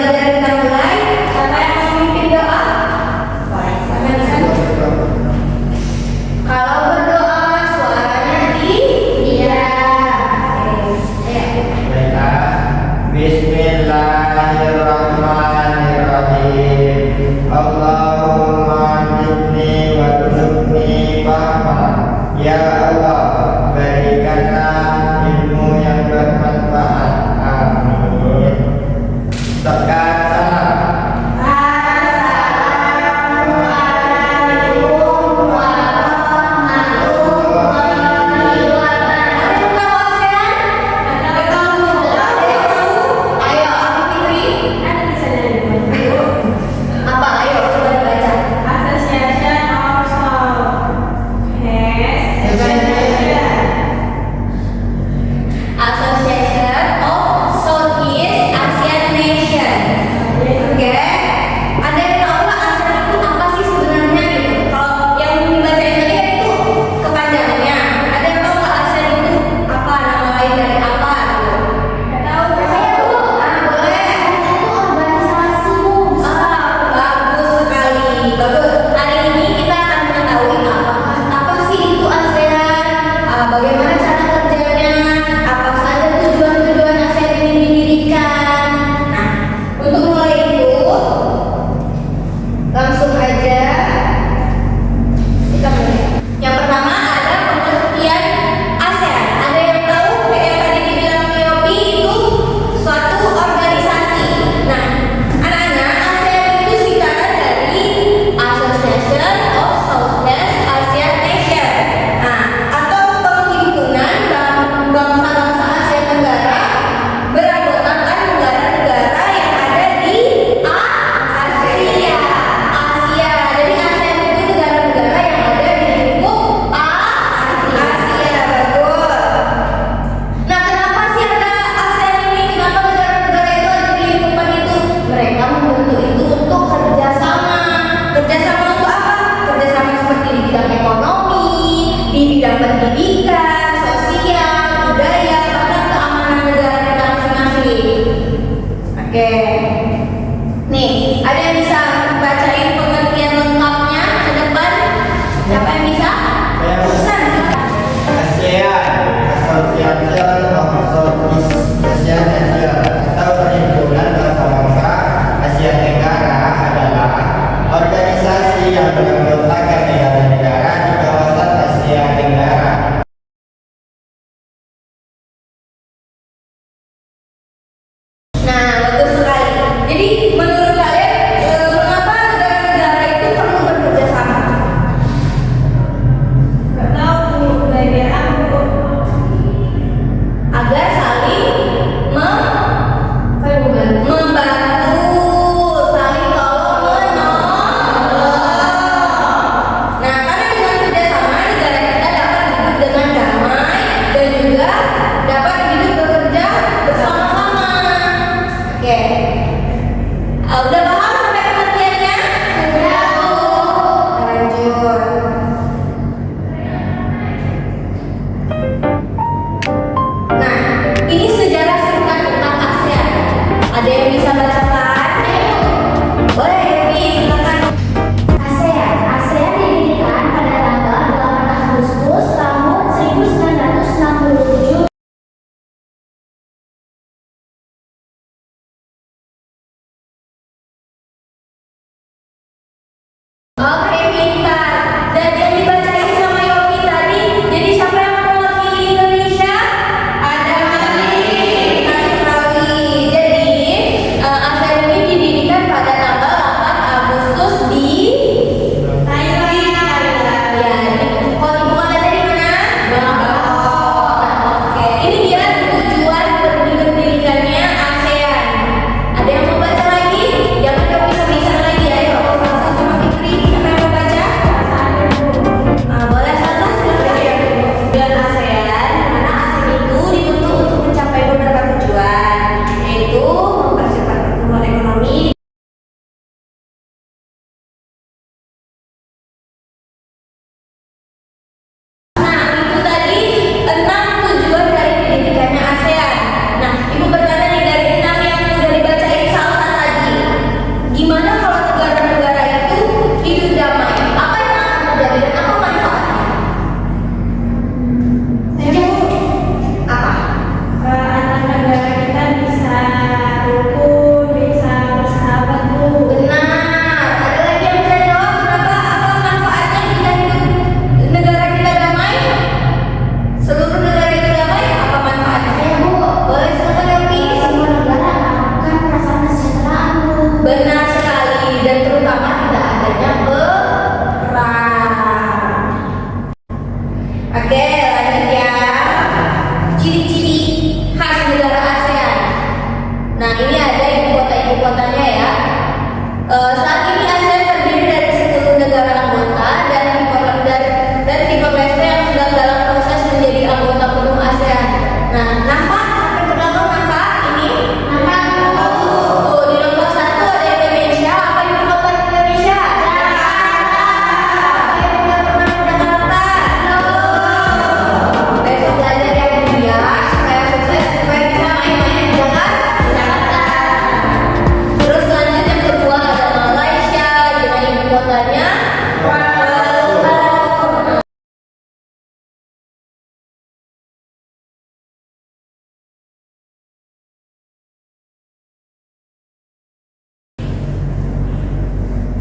pelajaran kita mulai. Siapa yang mau memimpin doa? Baik, kalau berdoa suaranya iya. Baiklah. Bismillahirrahmanirrahim. Allahumma zidni warzuqni fahman. Ya Allah, berikanlah ilmu yang bermanfaat. Amin. Tekan salam. Association of Southeast Asian Nations. Oke, ada yang tahu nggak ASEAN itu apa sih sebenarnya gitu? Kalau yang dibacain tadi kan itu kepanjangannya. Ada yang tahu nggak ASEAN itu apa, nama lain dari apa gitu? Nggak tahu. Saya tuh. Boleh. Itu organisasi. Bagus sekali. Bagus. Hari ini kita akan mengetahui apa sih itu ASEAN, bagaimana cara kerjanya, apa saja tujuan-tujuan ASEAN ini didirikan. Nah, untuk mulai itu langsung aja kita mulai. Yang pertama ada pengertian ASEAN. Ada yang tahu yang tadi dibilang Yopi itu suatu organisasi. Nah, anak-anak, ASEAN itu singkatan dari Association of Southeast Asian Nations. Nah, atau penghimpunan bangsa-bangsa Asia Tenggara beranggotakan negara-negara yang ada di Asia. Jadi ASEAN itu negara-negara yang ada di lingkup Asia. Bagus. Nah, kenapa sih ada ASEAN ini? Kenapa negara-negara itu ada di lingkupan itu? Mereka membentuk itu untuk kerjasama. Kerjasama untuk apa? Kerjasama seperti di bidang ekonomi, di bidang pendidikan, sosial, budaya, bahkan keamanan negara kita masing-masing. Oke. Nih, ada yang bisa bacain pengertian lengkapnya ke depan? Siapa yang bisa? Saya Susan. ASEAN, Association of Southeast Asian Nations atau perhimpunan bangsa-bangsa Asia Tenggara adalah organisasi yang beranggotakan negara-negara di kawasan Asia Tenggara. Nah, bagus sekali. Jadi, menurut kalian mengapa negara-negara itu perlu bekerja sama? Nggak tahu, belajar apa? Agar saling membantu, saling tolong menolong. Nah, karena dengan kerjasama negara kita dapat hidup dengan damai dan juga dapat hidup bekerja bersama-sama. Oke. Udah paham sampai pengertiannya? Sudah, Bu. Lanjut. Nah, ini sejarah singkat tentang ASEAN. Ada yang bisa bacakan? Boleh, Yopi, silakan. ASEAN didirikan pada tanggal 8 Agustus tahun 1967. Oke, pintar. Dan yang dibacain sama Yopi tadi, jadi siapa yang mewakili Indonesia? Ada Mali. Jadi ASEAN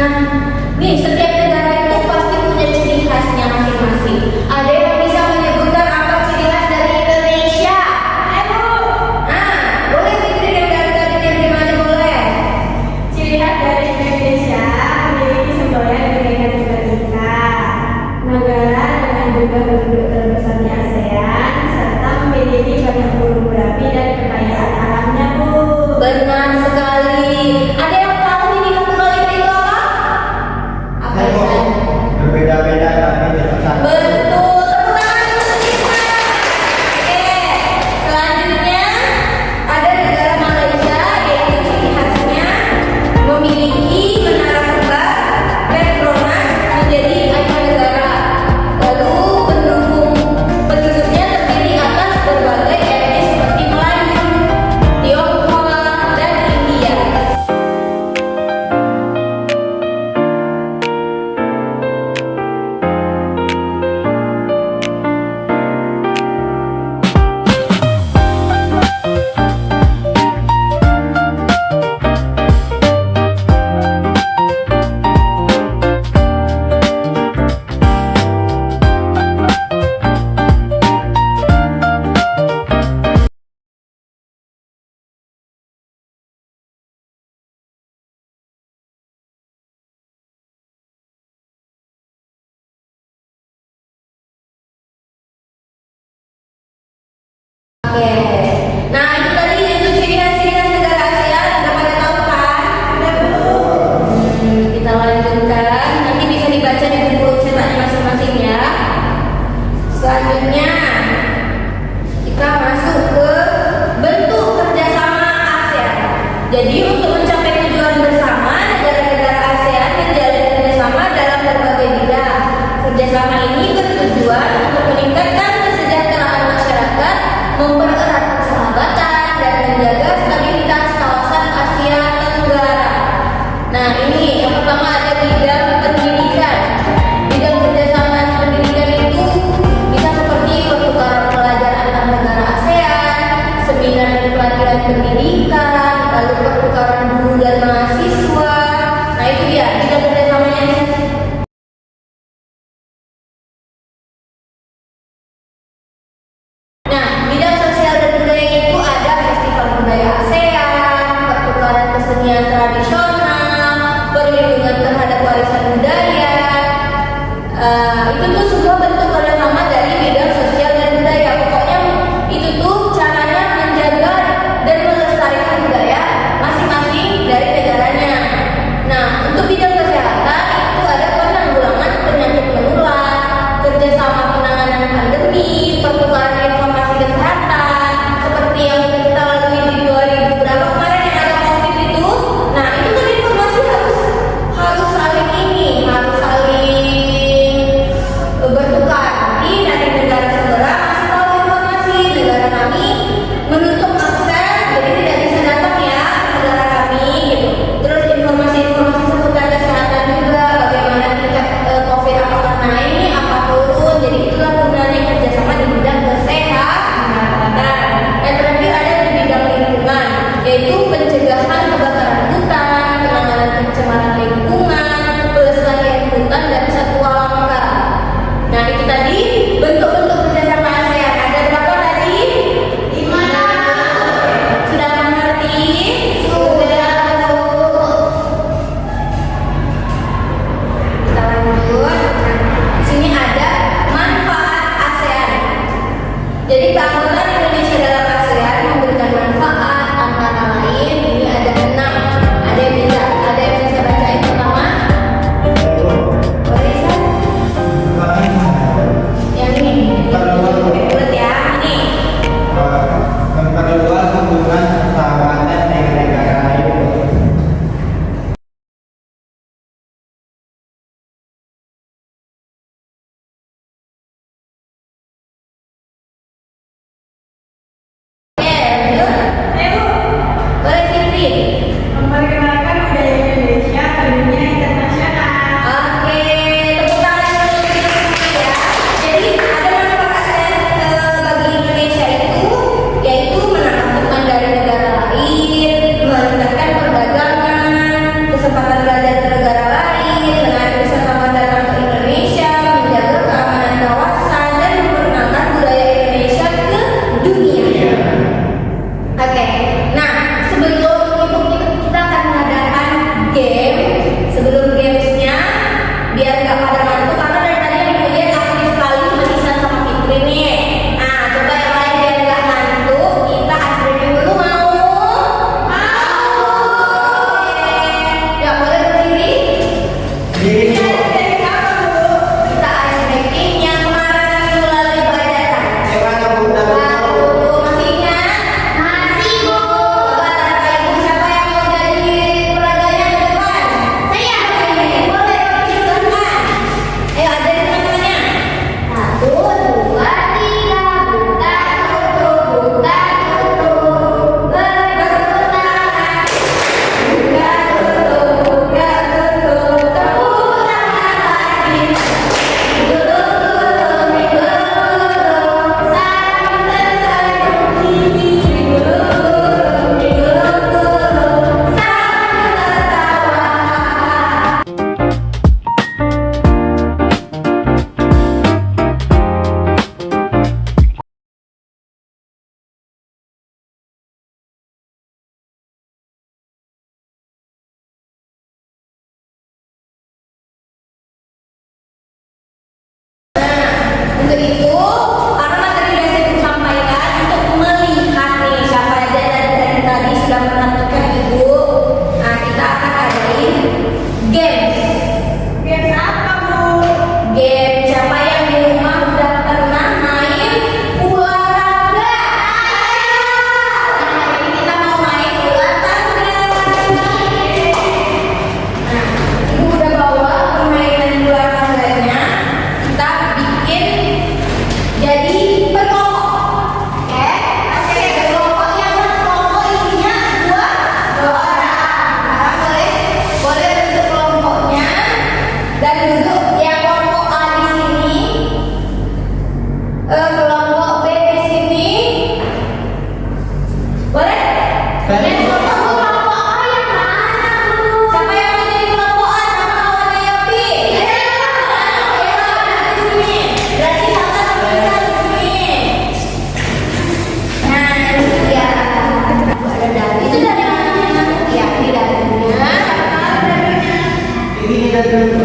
Nah, nih setiap negara itu pasti punya ciri khasnya masing-masing. Ada yang bisa menyebutkan apa ciri khas dari Indonesia? Ayo. Nah, boleh Fitri dan dari gimana boleh? Ciri khas dari Indonesia memiliki semboyan Bhinneka Tunggal Ika, negara dengan jumlah penduduk terbesar di ASEAN, serta memiliki banyak gunung berapi dan kekayaan alamnya, Bu. Benar sekali. Ada yang tahu ini Tunggal Ika itu apa? Apa Ayo, itu? berbeda-beda tapi tetap satu. Betul, tepuk tangan untuk kita. Oke, selanjutnya ada negara Malaysia yaitu ciri khasnya memiliki menara kembar Petronas menjadi ikon negara. Lalu penduduknya terdiri atas berbagai etnis seperti Melayu, Tionghoa, dan India. Oke, nah itu tadi itu ciri khas negara ASEAN. Udah pada tahu kan? Kita lanjutkan. Nanti bisa dibaca di buku cetaknya masing-masing ya. Selanjutnya kita masuk ke bentuk kerjasama ASEAN. Jadi untuk mencapai tujuan bersama, negara-negara ASEAN menjalin kerjasama dalam berbagai bidang. Kerjasama ini bertujuan untuk meningkatkan kesejahteraan masyarakat, mempererat persahabatan, dan menjaga stabilitas kawasan Asia Tenggara. Nah, ini yang pertama ada bidang pendidikan. Bidang kerjasama pendidikan itu bisa seperti pertukaran pelajar antar negara ASEAN, seminar dan pelatihan pendidikan, lalu pertukaran guru dan mahasiswa. Nah, itu dia bidang kerjasamanya di sini. Nah, bidang sosial dan budaya itu ada festival budaya ASEAN, pertukaran kesenian tradisional, perlindungan terhadap warisan budaya. Itu tuh semua bentuk kerjasama dari bidang sosial dan budaya. Pokoknya itu tuh caranya menjaga dan melestarikan budaya masing-masing dari negaranya. Nah, untuk bidang kesehatan itu ada penanggulangan penyakit menular, kerjasama penanganan pandemi, pertukaran informasi kesehatan, seperti yang kita lalui di 2000 berapa kemarin yang ada COVID itu. Nah, itu kan informasi harus saling itu karena materi yang saya sampaikan untuk melihat nih siapa aja dari tadi sudah menentukan ibu. Nah, kita akan adain games. Game apa, Bu? Game siapa yang di rumah udah pernah main ular tangga? Nah, ini kita mau main ular tangga. Nah, ibu udah bawa permainan ular tangganya. Kita bikin jadi berkelompok. Oke, berkelompoknya berkelompok isinya dua orang. Nah, boleh bentuk kelompoknya dan duduk yang kelompok A di sini, kelompok B di sini. Boleh? Boleh. Kelompok A yang mana, Bu? Siapa yang mau jadi kelompok A sama kawannya Yopi? Di sini. Berarti sama kita di sini. Nah, ini dia. Ada dari itu dari mana? Ya, ini darinya. Ini dari